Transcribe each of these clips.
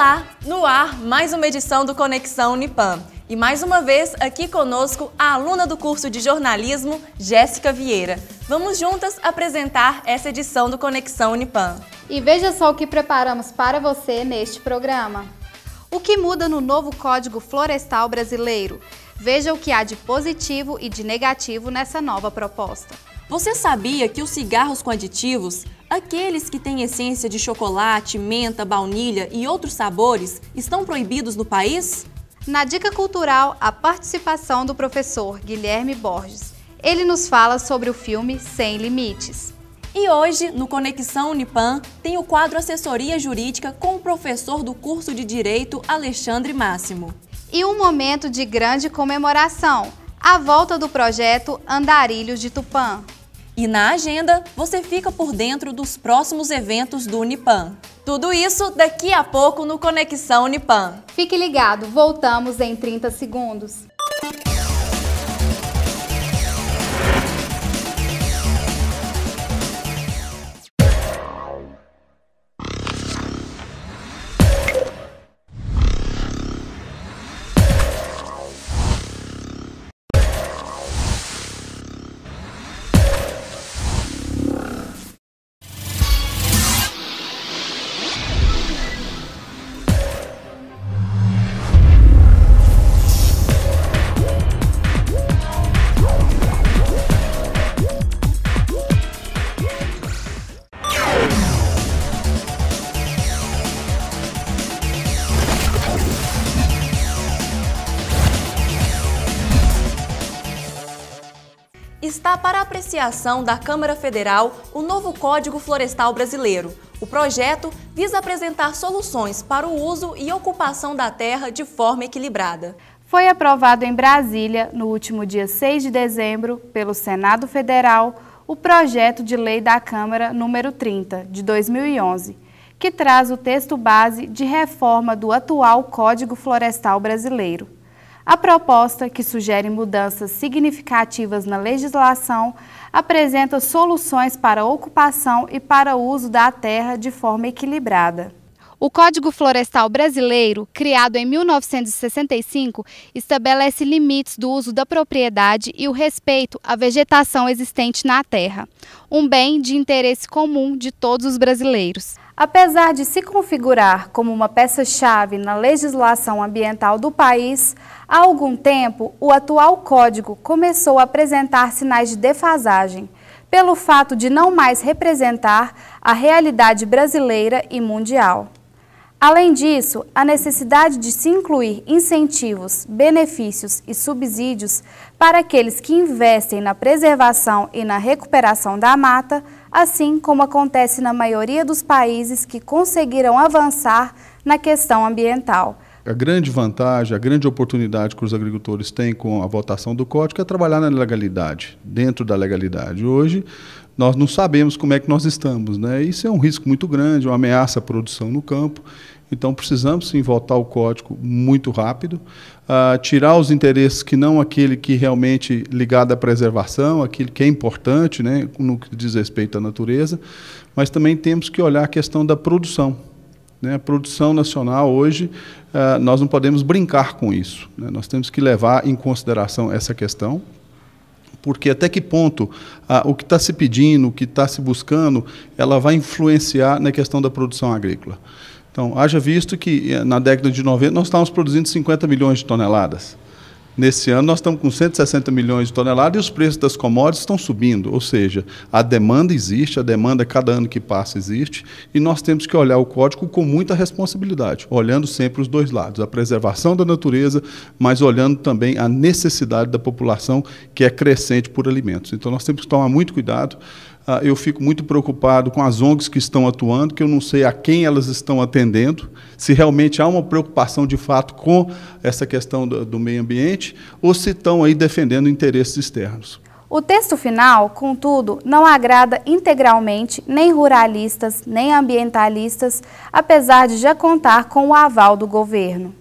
Olá! No ar, mais uma edição do Conexão Unipam. E mais uma vez, aqui conosco, a aluna do curso de jornalismo, Jéssica Vieira. Vamos juntas apresentar essa edição do Conexão Unipam. E veja só o que preparamos para você neste programa. O que muda no novo Código Florestal Brasileiro? Veja o que há de positivo e de negativo nessa nova proposta. Você sabia que os cigarros com aditivos, aqueles que têm essência de chocolate, menta, baunilha e outros sabores, estão proibidos no país? Na Dica Cultural, a participação do professor Guilherme Borges. Ele nos fala sobre o filme Sem Limites. E hoje, no Conexão Unipam, tem o quadro Assessoria Jurídica com o professor do curso de Direito, Alexandre Máximo. E um momento de grande comemoração, a volta do projeto Andarilhos de Tupã. E na agenda, você fica por dentro dos próximos eventos do Unipam. Tudo isso daqui a pouco no Conexão Unipam. Fique ligado, voltamos em 30 segundos. Está para apreciação da Câmara Federal o novo Código Florestal Brasileiro. O projeto visa apresentar soluções para o uso e ocupação da terra de forma equilibrada. Foi aprovado em Brasília, no último dia 6 de dezembro, pelo Senado Federal, o projeto de lei da Câmara número 30, de 2011, que traz o texto base de reforma do atual Código Florestal Brasileiro. A proposta, que sugere mudanças significativas na legislação, apresenta soluções para a ocupação e para o uso da terra de forma equilibrada. O Código Florestal Brasileiro, criado em 1965, estabelece limites do uso da propriedade e o respeito à vegetação existente na terra, um bem de interesse comum de todos os brasileiros. Apesar de se configurar como uma peça-chave na legislação ambiental do país, há algum tempo o atual código começou a apresentar sinais de defasagem, pelo fato de não mais representar a realidade brasileira e mundial. Além disso, a necessidade de se incluir incentivos, benefícios e subsídios para aqueles que investem na preservação e na recuperação da mata, assim como acontece na maioria dos países que conseguiram avançar na questão ambiental. A grande vantagem, a grande oportunidade que os agricultores têm com a votação do Código é trabalhar na legalidade, dentro da legalidade. Hoje, nós não sabemos como é que nós estamos, né? Isso é um risco muito grande, uma ameaça à produção no campo. Então, precisamos sim votar o Código muito rápido, tirar os interesses que não aquele que realmente ligado à preservação, aquele que é importante, né, no que diz respeito à natureza, mas também temos que olhar a questão da produção. A produção nacional hoje, nós não podemos brincar com isso, né? Nós temos que levar em consideração essa questão, porque até que ponto o que está se pedindo, o que está se buscando, ela vai influenciar na questão da produção agrícola. Então, haja visto que na década de 90 nós estávamos produzindo 50 milhões de toneladas. Nesse ano nós estamos com 160 milhões de toneladas e os preços das commodities estão subindo, ou seja, a demanda existe, a demanda cada ano que passa existe, e nós temos que olhar o Código com muita responsabilidade, olhando sempre os dois lados, a preservação da natureza, mas olhando também a necessidade da população que é crescente por alimentos. Então nós temos que tomar muito cuidado. Eu fico muito preocupado com as ONGs que estão atuando, que eu não sei a quem elas estão atendendo, se realmente há uma preocupação de fato com essa questão do meio ambiente, ou se estão aí defendendo interesses externos. O texto final, contudo, não agrada integralmente nem ruralistas, nem ambientalistas, apesar de já contar com o aval do governo.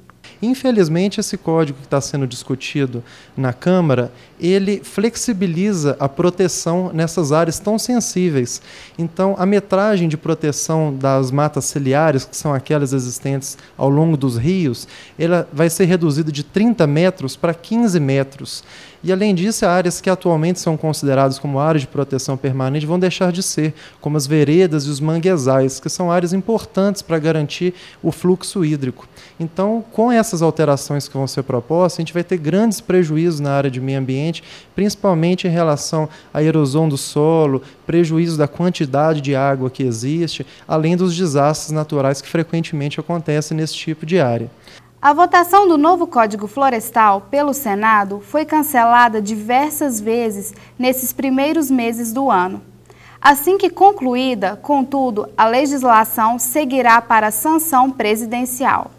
Infelizmente, esse código que está sendo discutido na Câmara, ele flexibiliza a proteção nessas áreas tão sensíveis. Então, a metragem de proteção das matas ciliares, que são aquelas existentes ao longo dos rios, ela vai ser reduzida de 30 metros para 15 metros. E, além disso, áreas que atualmente são consideradas como áreas de proteção permanente vão deixar de ser, como as veredas e os manguezais, que são áreas importantes para garantir o fluxo hídrico. Então, com essas alterações que vão ser propostas, a gente vai ter grandes prejuízos na área de meio ambiente, principalmente em relação à erosão do solo, prejuízo da quantidade de água que existe, além dos desastres naturais que frequentemente acontecem nesse tipo de área. A votação do novo Código Florestal pelo Senado foi cancelada diversas vezes nesses primeiros meses do ano. Assim que concluída, contudo, a legislação seguirá para a sanção presidencial.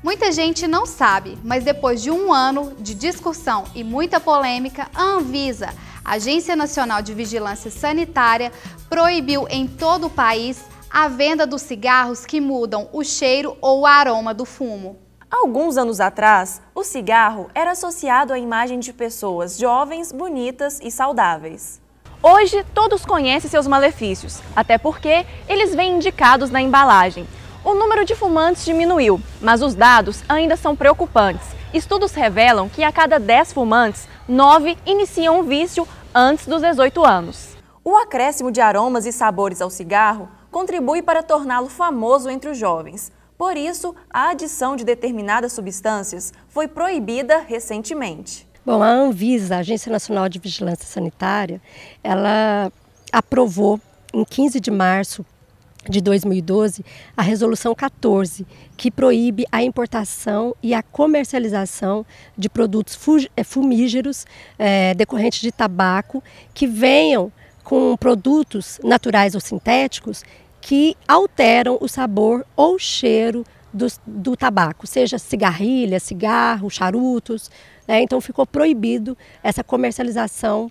Muita gente não sabe, mas depois de um ano de discussão e muita polêmica, a Anvisa, Agência Nacional de Vigilância Sanitária, proibiu em todo o país a venda dos cigarros que mudam o cheiro ou o aroma do fumo. Alguns anos atrás, o cigarro era associado à imagem de pessoas jovens, bonitas e saudáveis. Hoje, todos conhecem seus malefícios, até porque eles vêm indicados na embalagem. O número de fumantes diminuiu, mas os dados ainda são preocupantes. Estudos revelam que a cada 10 fumantes, 9 iniciam o vício antes dos 18 anos. O acréscimo de aromas e sabores ao cigarro contribui para torná-lo famoso entre os jovens. Por isso, a adição de determinadas substâncias foi proibida recentemente. Bom, a Anvisa, a Agência Nacional de Vigilância Sanitária, ela aprovou em 15 de março de 2012 a Resolução 14, que proíbe a importação e a comercialização de produtos fumígeros decorrentes de tabaco que venham com produtos naturais ou sintéticos que alteram o sabor ou cheiro do tabaco, seja cigarrilha, cigarro, charutos, né? Então ficou proibido essa comercialização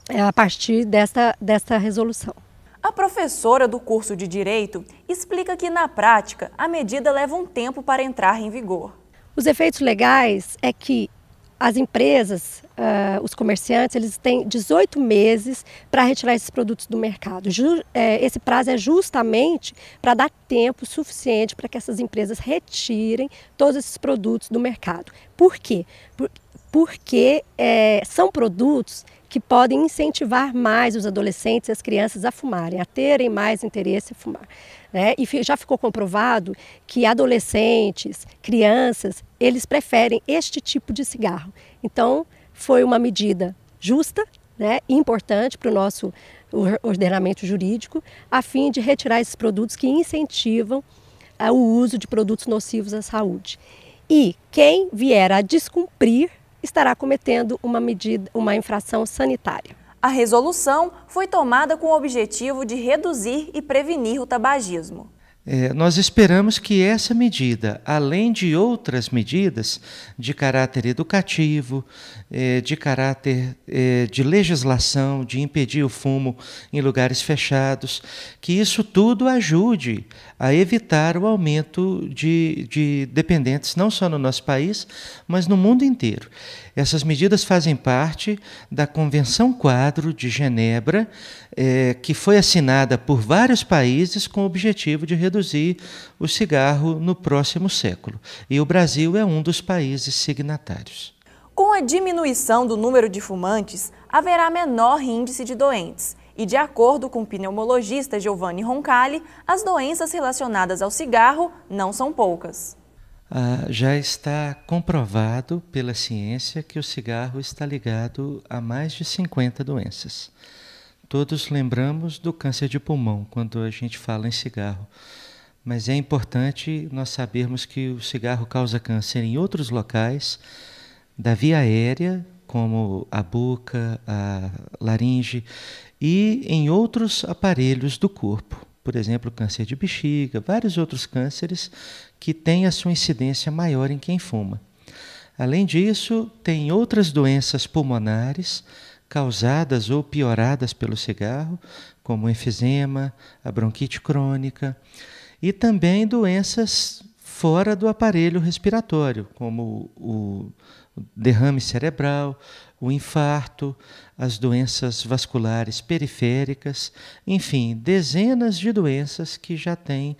a partir desta resolução. A professora do curso de Direito explica que, na prática, a medida leva um tempo para entrar em vigor. Os efeitos legais é que as empresas, os comerciantes, eles têm 18 meses para retirar esses produtos do mercado. Esse prazo é justamente para dar tempo suficiente para que essas empresas retirem todos esses produtos do mercado. Por quê? Porque são produtos que podem incentivar mais os adolescentes e as crianças a fumarem, a terem mais interesse em fumar, né? E já ficou comprovado que adolescentes, crianças, eles preferem este tipo de cigarro. Então, foi uma medida justa, né, e importante para o nosso ordenamento jurídico, a fim de retirar esses produtos que incentivam o uso de produtos nocivos à saúde. E quem vier a descumprir estará cometendo uma infração sanitária. A resolução foi tomada com o objetivo de reduzir e prevenir o tabagismo. Nós esperamos que essa medida, além de outras medidas de caráter educativo, de caráter de legislação, de impedir o fumo em lugares fechados, que isso tudo ajude a evitar o aumento de dependentes, não só no nosso país, mas no mundo inteiro. Essas medidas fazem parte da Convenção Quadro de Genebra, que foi assinada por vários países com o objetivo de reduzir o cigarro no próximo século. E o Brasil é um dos países signatários. Com a diminuição do número de fumantes, haverá menor índice de doentes. E, de acordo com o pneumologista Giovanni Roncalli, as doenças relacionadas ao cigarro não são poucas. Já está comprovado pela ciência que o cigarro está ligado a mais de 50 doenças. Todos lembramos do câncer de pulmão quando a gente fala em cigarro, mas é importante nós sabermos que o cigarro causa câncer em outros locais da via aérea, como a boca, a laringe, e em outros aparelhos do corpo. Por exemplo, câncer de bexiga, vários outros cânceres que têm a sua incidência maior em quem fuma. Além disso, tem outras doenças pulmonares causadas ou pioradas pelo cigarro, como o enfisema, a bronquite crônica, e também doenças fora do aparelho respiratório, como o derrame cerebral, o infarto, as doenças vasculares periféricas, enfim, dezenas de doenças que já têm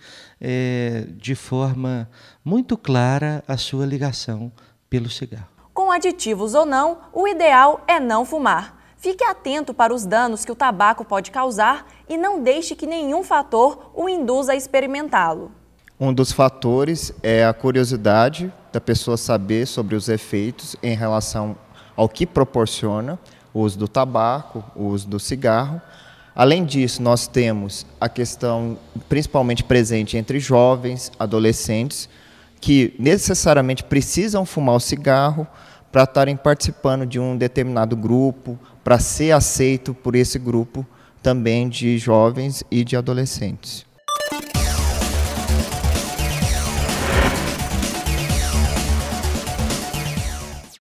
de forma muito clara a sua ligação pelo cigarro. Com aditivos ou não, o ideal é não fumar. Fique atento para os danos que o tabaco pode causar e não deixe que nenhum fator o induza a experimentá-lo. Um dos fatores é a curiosidade da pessoa saber sobre os efeitos em relação ao que proporciona o uso do tabaco, o uso do cigarro. Além disso, nós temos a questão principalmente presente entre jovens, adolescentes, que necessariamente precisam fumar o cigarro para estarem participando de um determinado grupo, para ser aceito por esse grupo também de jovens e de adolescentes.